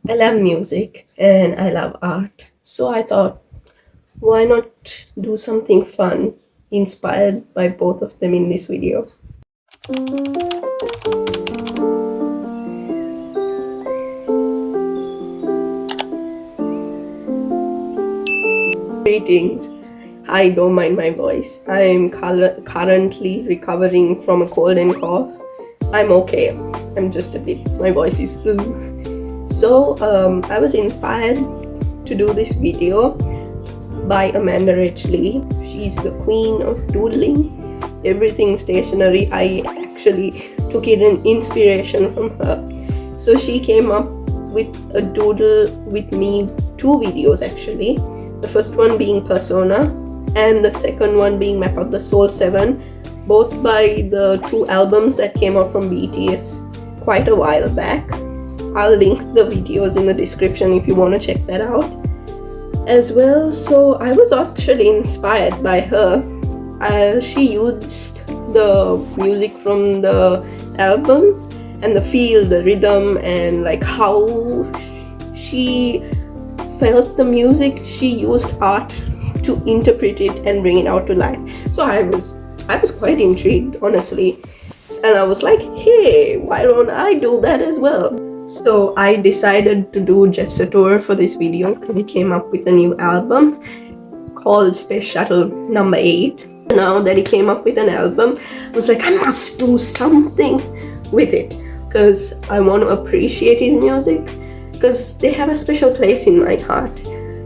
I love music and I love art. So I thought, why not do something fun inspired by both of them in this video? Greetings. Hi, don't mind my voice. I'm currently recovering from a cold and cough. I'm okay. I'm just a bit, my voice is So I was inspired to do this video by Amanda Ridgely. She's the queen of doodling. Everything stationery. I actually took it an inspiration from her. So she came up with a doodle with me, two videos actually. The first one being Persona and the second one being Map of the Soul 7, both by the two albums that came out from BTS quite a while back. I'll link the videos in the description if you want to check that out as well. So I was actually inspired by her. She used the music from the albums and the feel, the rhythm, and like how she felt the music. She used art to interpret it and bring it out to life. So I was quite intrigued, honestly, and I was like, hey, why don't I do that as well? So I decided to do Satur for this video because he came up with a new album called Space Shuttle number 8. Now that he came up with an album, I was like, I must do something with it because I want to appreciate his music because they have a special place in my heart.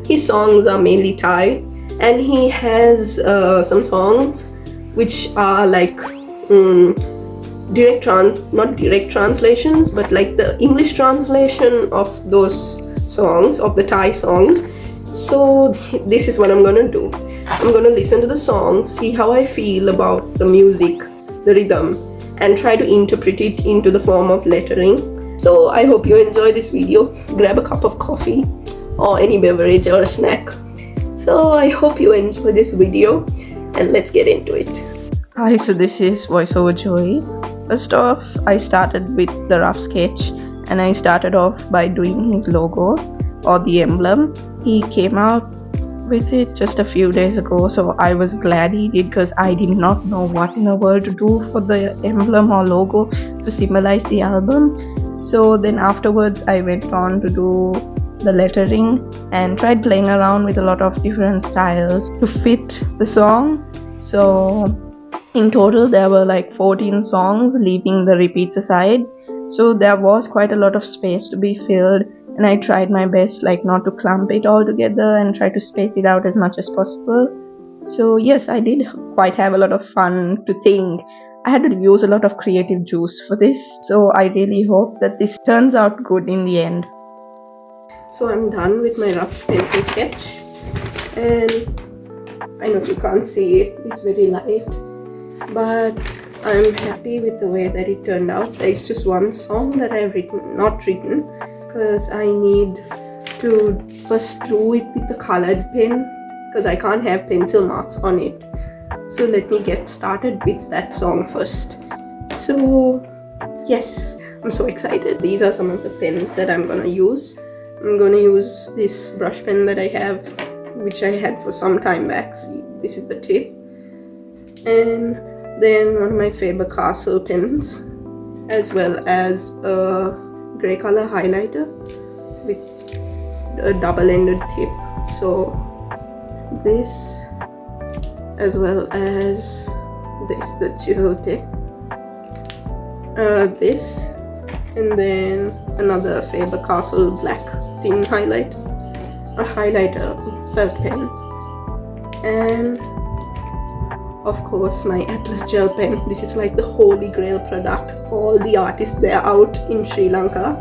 His songs are mainly Thai, and he has some songs which are like not direct translations, but like the English translation of those songs, of the Thai songs. So this is what I'm gonna do. I'm gonna listen to the song, see how I feel about the music, the rhythm, and try to interpret it into the form of lettering. So I hope you enjoy this video. Grab a cup of coffee or any beverage or a snack. So I hope you enjoy this video and let's get into it. Hi, so this is voiceover Joey. First off, I started with the rough sketch and I started off by doing his logo or the emblem. He came out with it just a few days ago, so I was glad he did because I did not know what in the world to do for the emblem or logo to symbolize the album. So then afterwards I went on to do the lettering and tried playing around with a lot of different styles to fit the song. So in total there were like 14 songs, leaving the repeats aside. So there was quite a lot of space to be filled, and I tried my best like not to clump it all together and try to space it out as much as possible. So yes, I did quite have a lot of fun to think. I had to use a lot of creative juice for this. So I really hope that this turns out good in the end. So I'm done with my rough pencil sketch, and I know you can't see it, it's very light, but I'm happy with the way that it turned out. There's just one song that I've not written because I need to first do it with the colored pen because I can't have pencil marks on it. So let me get started with that song first. So yes, I'm so excited. These are some of the pens that I'm gonna use. I'm gonna use this brush pen that I have, which I had for some time back. See, this is the tip. And then one of my Faber-Castell pens, as well as a grey color highlighter with a double-ended tip. So this, as well as this, the chisel tip. This, and then another Faber-Castell black thin highlight, a highlighter felt pen, and of course my Atlas gel pen. This is like the holy grail product for all the artists that are out in Sri Lanka.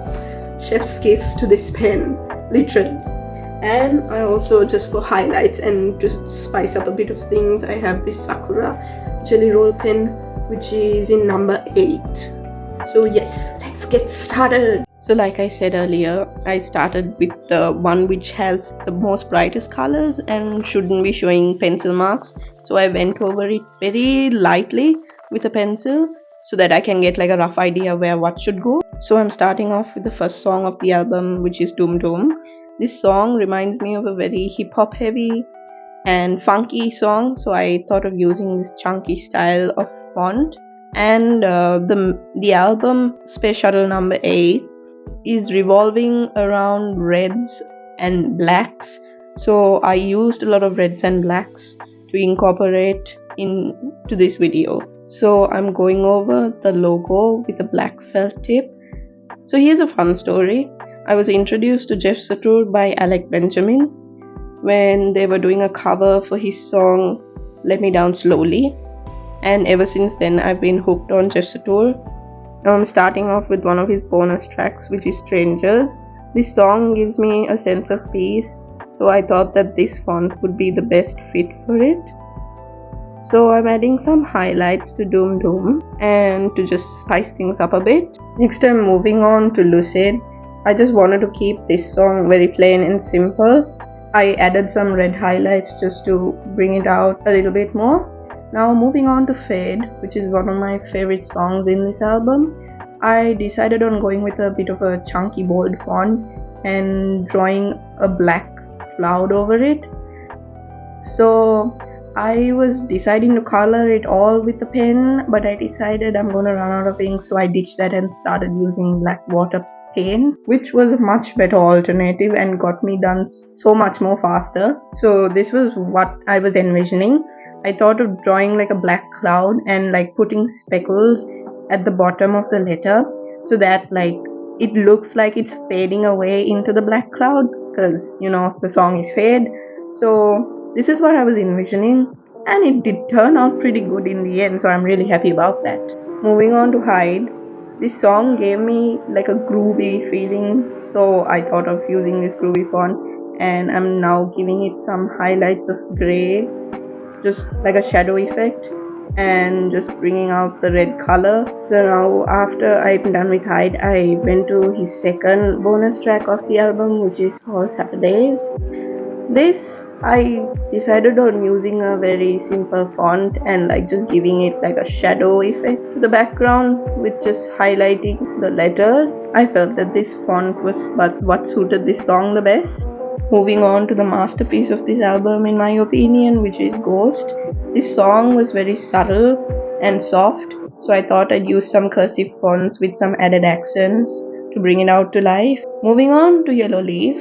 Chef's kiss to this pen, literally. And I also, just for highlights and to spice up a bit of things, I have this Sakura jelly roll pen, which is in number 8. So yes, let's get started. So like I said earlier, I started with the one which has the most brightest colors and shouldn't be showing pencil marks. So I went over it very lightly with a pencil. so that I can get like a rough idea where what should go. So I'm starting off with the first song of the album, which is Doom. This song reminds me of a very hip hop heavy and funky song, so I thought of using this chunky style of font. And the album Space Shuttle number 8 is revolving around reds and blacks, so I used a lot of reds and blacks to incorporate into this video. So I'm going over the logo with a black felt tip. So here's a fun story. I was introduced to Jeff Satur by Alec Benjamin when they were doing a cover for his song Let Me Down Slowly, and ever since then I've been hooked on Jeff Satur. Now I'm starting off with one of his bonus tracks, which is Strangers. This song gives me a sense of peace, so I thought that this font would be the best fit for it. So I'm adding some highlights to Doom and to just spice things up a bit. Next I'm moving on to Lucid. I just wanted to keep this song very plain and simple. I added some red highlights just to bring it out a little bit more. Now moving on to Fade, which is one of my favorite songs in this album. I decided on going with a bit of a chunky bold font and drawing a black cloud over it. So I was deciding to color it all with a pen, but I decided I'm gonna run out of ink, so I ditched that and started using black water paint, which was a much better alternative and got me done so much more faster. So this was what I was envisioning. I thought of drawing like a black cloud and like putting speckles at the bottom of the letter so that like it looks like it's fading away into the black cloud, because you know the song is Fade. So this is what I was envisioning, and it did turn out pretty good in the end, so I'm really happy about that. Moving on to Hide. This song gave me like a groovy feeling, so I thought of using this groovy font, and I'm now giving it some highlights of gray, just like a shadow effect, and just bringing out the red color. So now after I'm done with Hide, I went to his second bonus track of the album, which is called Saturdays. This I decided on using a very simple font and like just giving it like a shadow effect to the background with just highlighting the letters. I felt that this font was what suited this song the best. Moving on to the masterpiece of this album in my opinion, which is Ghost. This song was very subtle and soft, so I thought I'd use some cursive fonts with some added accents to bring it out to life. Moving on to Yellow Leaf,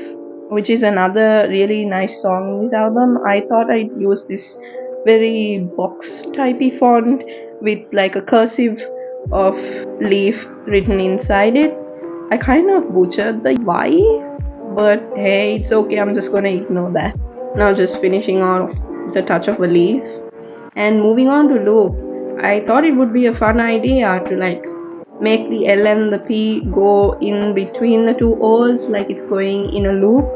which is another really nice song in this album. I thought I'd use this very box typey font with like a cursive of leaf written inside it. I kind of butchered the Y, but hey, it's okay, I'm just gonna ignore that. Now just finishing off the touch of a leaf and moving on to Loop. I thought it would be a fun idea to like make the L and the P go in between the two O's like it's going in a loop.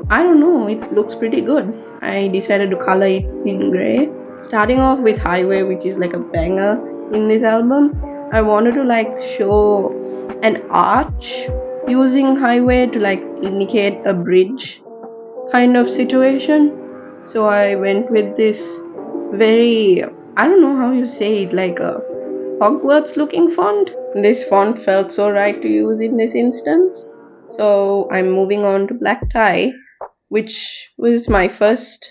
I don't know, it looks pretty good. I decided to color it in grey. Starting off with Highway, which is like a banger in this album. I wanted to like show an arch using Highway to like indicate a bridge kind of situation. So I went with this very, I don't know how you say it, like a Hogwarts looking font. This font felt so right to use in this instance. So I'm moving on to Black Tie, which was my first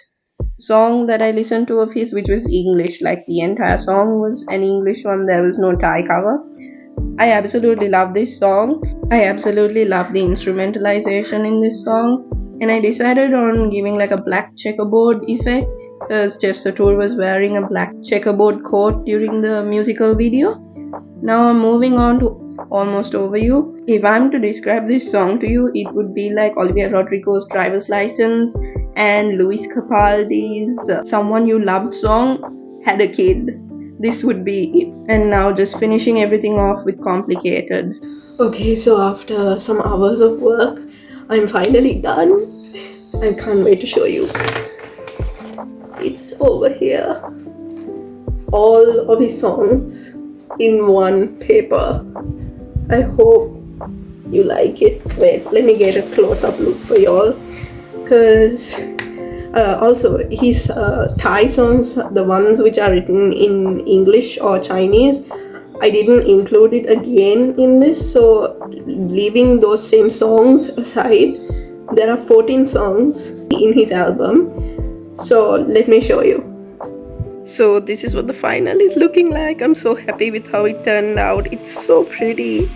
song that I listened to of his, which was English. Like the entire song was an English one, there was no Thai cover. I absolutely love this song. I absolutely love the instrumentalization in this song, and I decided on giving like a black checkerboard effect because Jeff Satur was wearing a black checkerboard coat during the musical video. Now I'm moving on to Almost Over You. If I'm to describe this song to you, it would be like Olivia Rodrigo's Driver's License and Luis Capaldi's Someone You Loved song had a kid. This would be it. And now just finishing everything off with Complicated. Okay, so after some hours of work, I'm finally done. I can't wait to show you. It's over here. All of his songs in one paper. I hope you like it. Wait, let me get a close-up look for y'all. Because also his Thai songs, the ones which are written in English or Chinese, I didn't include it again in this, so leaving those same songs aside, there are 14 songs in his album. So let me show you. So this is what the final is looking like. I'm so happy with how it turned out. It's so pretty.